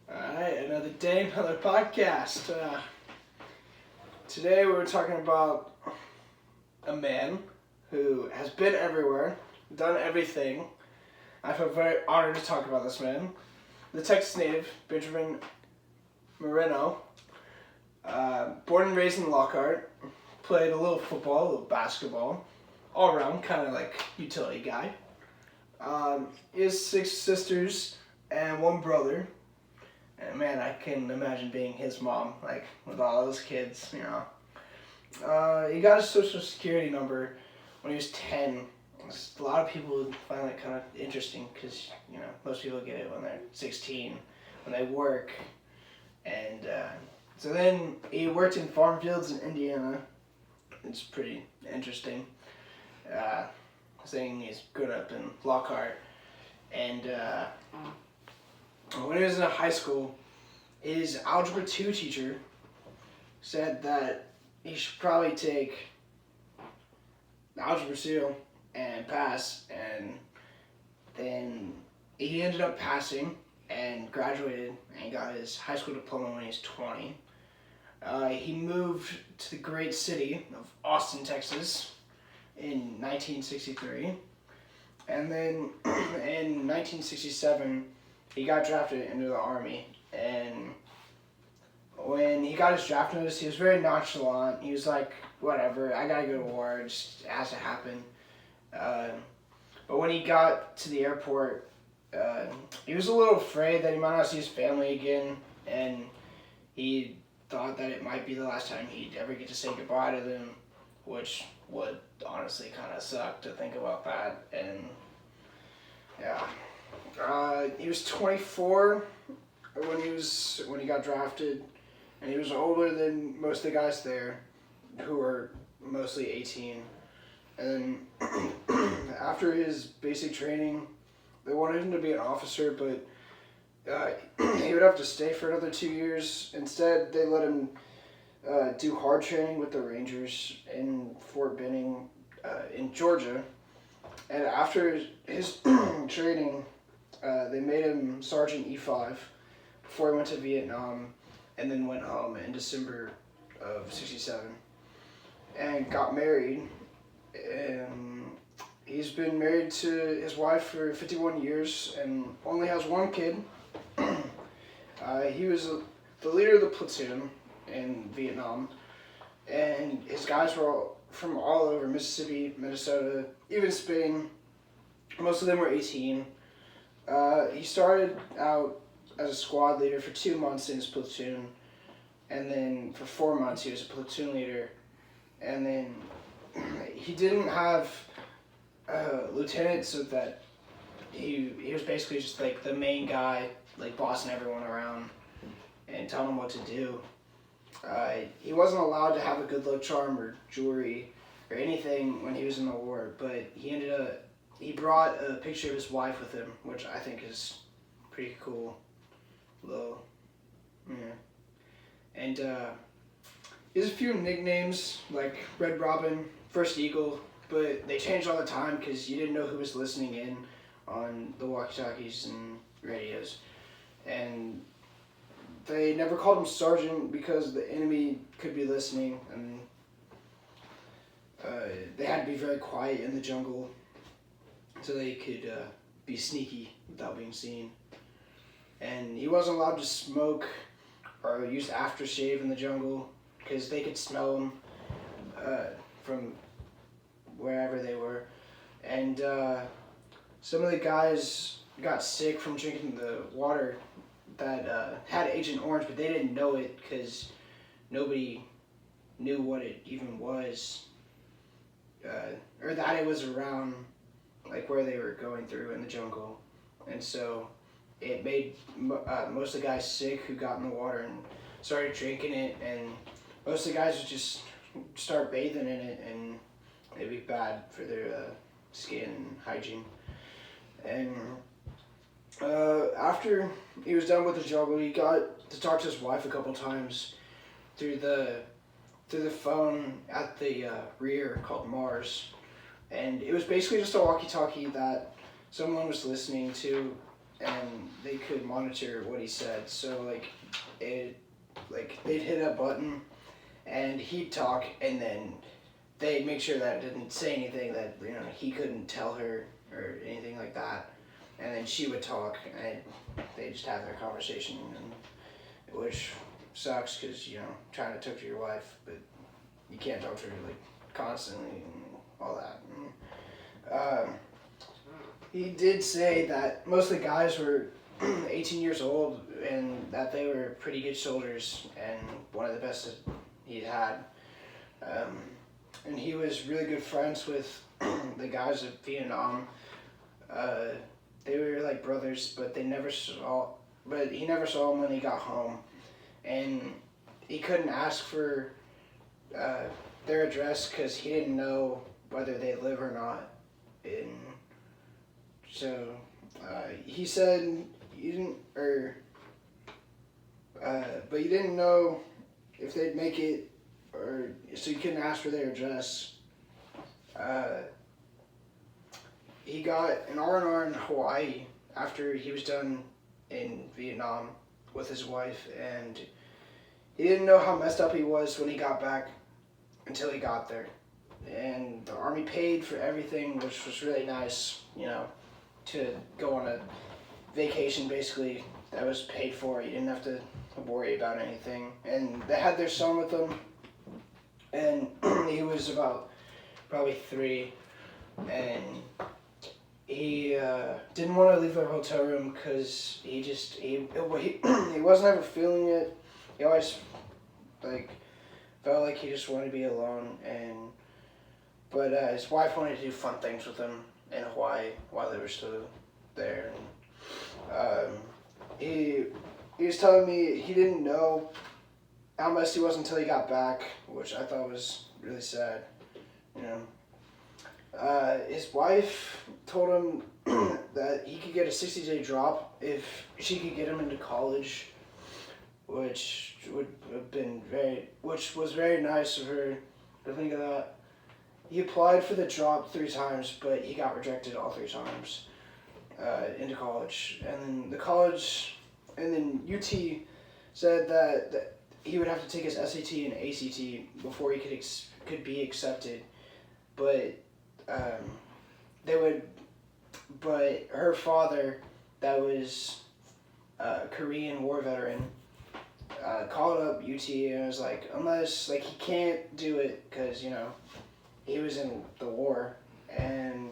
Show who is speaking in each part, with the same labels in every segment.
Speaker 1: Alright, another day, another podcast. Today we're talking about a man who has been everywhere, done everything. I feel very honored to talk about this man. The Texas native, Benjamin Moreno, born and raised in Lockhart, played a little football, a little basketball, all around, kind of like utility guy. He has 6 sisters and 1 brother. And man, I can imagine being his mom, like with all those kids. He got his social security number when he was 10. A lot of people would find that kind of interesting because, most people get it when they're 16, when they work. And so then he worked in farm fields in Indiana. It's pretty interesting. Saying he's grown up in Lockhart. And when he was in high school, his Algebra 2 teacher said that he should probably take Algebra 2 and pass, and then he ended up passing and graduated and got his high school diploma when he was 20. He moved to the great city of Austin, Texas in 1963, and then in 1967 he got drafted into the Army. And when he got his draft notice, he was very nonchalant. He was like, whatever, I gotta go to war, it just has to happen. But when he got to the airport, he was a little afraid that he might not see his family again, and he thought that it might be the last time he'd ever get to say goodbye to them, which would honestly kind of suck to think about that. And yeah. He was 24 when he got drafted, and he was older than most of the guys there, who were mostly 18. And then after his basic training, they wanted him to be an officer, but he would have to stay for another 2 years. Instead, they let him do hard training with the Rangers in Fort Benning in Georgia. And after his training, they made him Sergeant E5 before he went to Vietnam, and then went home in December of '67 and got married. And he's been married to his wife for 51 years and only has 1 kid. He was the leader of the platoon in Vietnam, and his guys were all from all over Mississippi, Minnesota, even Spain. Most of them were 18. He started out as a squad leader for 2 months in his platoon, and then for 4 months he was a platoon leader. And then he didn't have a lieutenant, so that he was basically just like the main guy, like bossing everyone around and telling them what to do. He wasn't allowed to have a good luck charm or jewelry or anything when he was in the war, but he brought a picture of his wife with him, which I think is pretty cool. And he has a few nicknames like Red Robin, First Eagle, but they changed all the time because you didn't know who was listening in on the walkie-talkies and radios. And they never called him Sergeant because the enemy could be listening, and they had to be very quiet in the jungle so they could be sneaky without being seen. And he wasn't allowed to smoke or use aftershave in the jungle because they could smell him from wherever they were. And some of the guys got sick from drinking the water that had Agent Orange, but they didn't know it because nobody knew what it even was, or that it was around like where they were going through in the jungle. And so it made most of the guys sick who got in the water and started drinking it, and most of the guys would just start bathing in it, and it'd be bad for their skin and hygiene. And after he was done with the jungle, he got to talk to his wife a couple times through the phone at the rear called Mars. And it was basically just a walkie-talkie that someone was listening to and they could monitor what he said. So they'd hit a button, and he'd talk, and then they'd make sure that it didn't say anything that he couldn't tell her or anything like that. And then she would talk, and they just have their conversation, which sucks because trying to talk to your wife, but you can't talk to her constantly and all that. He did say that most of the guys were 18 years old and that they were pretty good soldiers and one of the best that he'd had. And he was really good friends with the guys of Vietnam. They were like brothers, but he never saw them when he got home. And he couldn't ask for their address because he didn't know whether they live or not. And so he said you didn't, but you didn't know if they'd make it, or so you couldn't ask for their address. He got an R&R in Hawaii after he was done in Vietnam with his wife, and he didn't know how messed up he was when he got back until he got there. And the Army paid for everything, which was really nice, to go on a vacation basically that was paid for. You didn't have to worry about anything. And they had their son with them, and he was about probably 3, and he didn't want to leave their hotel room because he wasn't ever feeling it. He always felt like he just wanted to be alone, but his wife wanted to do fun things with him in Hawaii while they were still there. And, he was telling me he didn't know how messed he was until he got back, which I thought was really sad. His wife told him that he could get a 60-day drop if she could get him into college, which was very nice of her to think of that. He applied for the drop 3 times, but he got rejected all 3 times into college. And then UT said that he would have to take his SAT and ACT before he could be accepted. But but her father, that was a Korean War veteran, called up UT and was like, unless he can't do it because he was in the war, and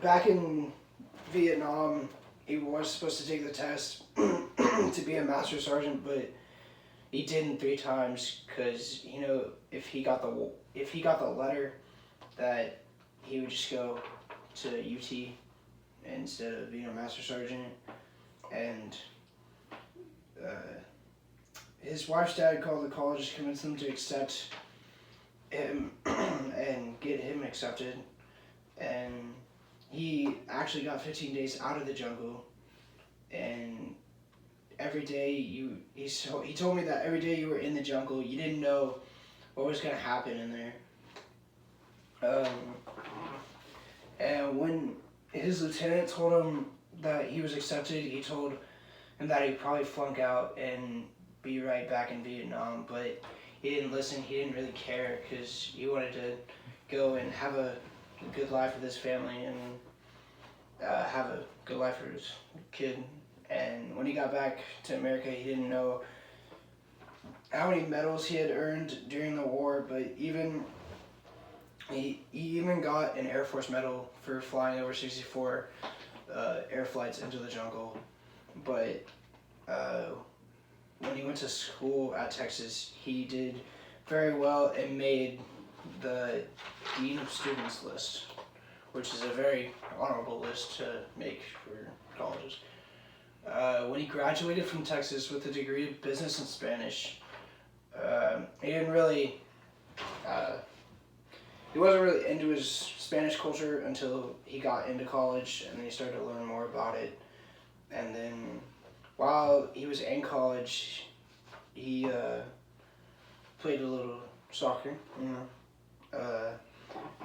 Speaker 1: back in Vietnam he was supposed to take the test to be a master sergeant, but he didn't 3 times because if he got the letter that he would just go to UT instead of being a master sergeant. And his wife's dad called the college to convince them to accept him and get him accepted. And he actually got 15 days out of the jungle. And every day he told me that every day you were in the jungle, you didn't know what was going to happen in there. And when his lieutenant told him that he was accepted, he told him that he'd probably flunk out and be right back in Vietnam, but he didn't listen. He didn't really care because he wanted to go and have a good life with his family and have a good life for his kid. And when he got back to America, he didn't know how many medals he had earned during the war, but he even got an Air Force medal for flying over 64 air flights into the jungle. But when he went to school at Texas, he did very well and made the Dean of Students list, which is a very honorable list to make for colleges. When he graduated from Texas with a degree of business in Spanish, he wasn't really into his Spanish culture until he got into college, and then he started to learn more about it. And then while he was in college, he played a little soccer,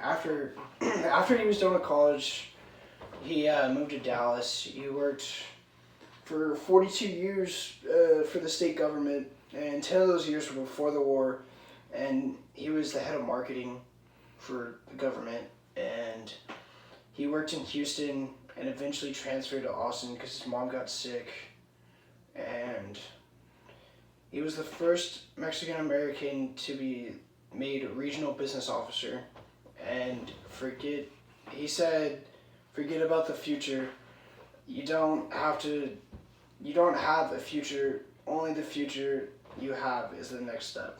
Speaker 1: after after he was done with college, he moved to Dallas. He worked for 42 years for the state government, and 10 of those years were before the war. And he was the head of marketing for the government. And he worked in Houston and eventually transferred to Austin because his mom got sick. And he was the first Mexican American to be made regional business officer. And he said, forget about the future. You don't have a future. Only the future you have is the next step.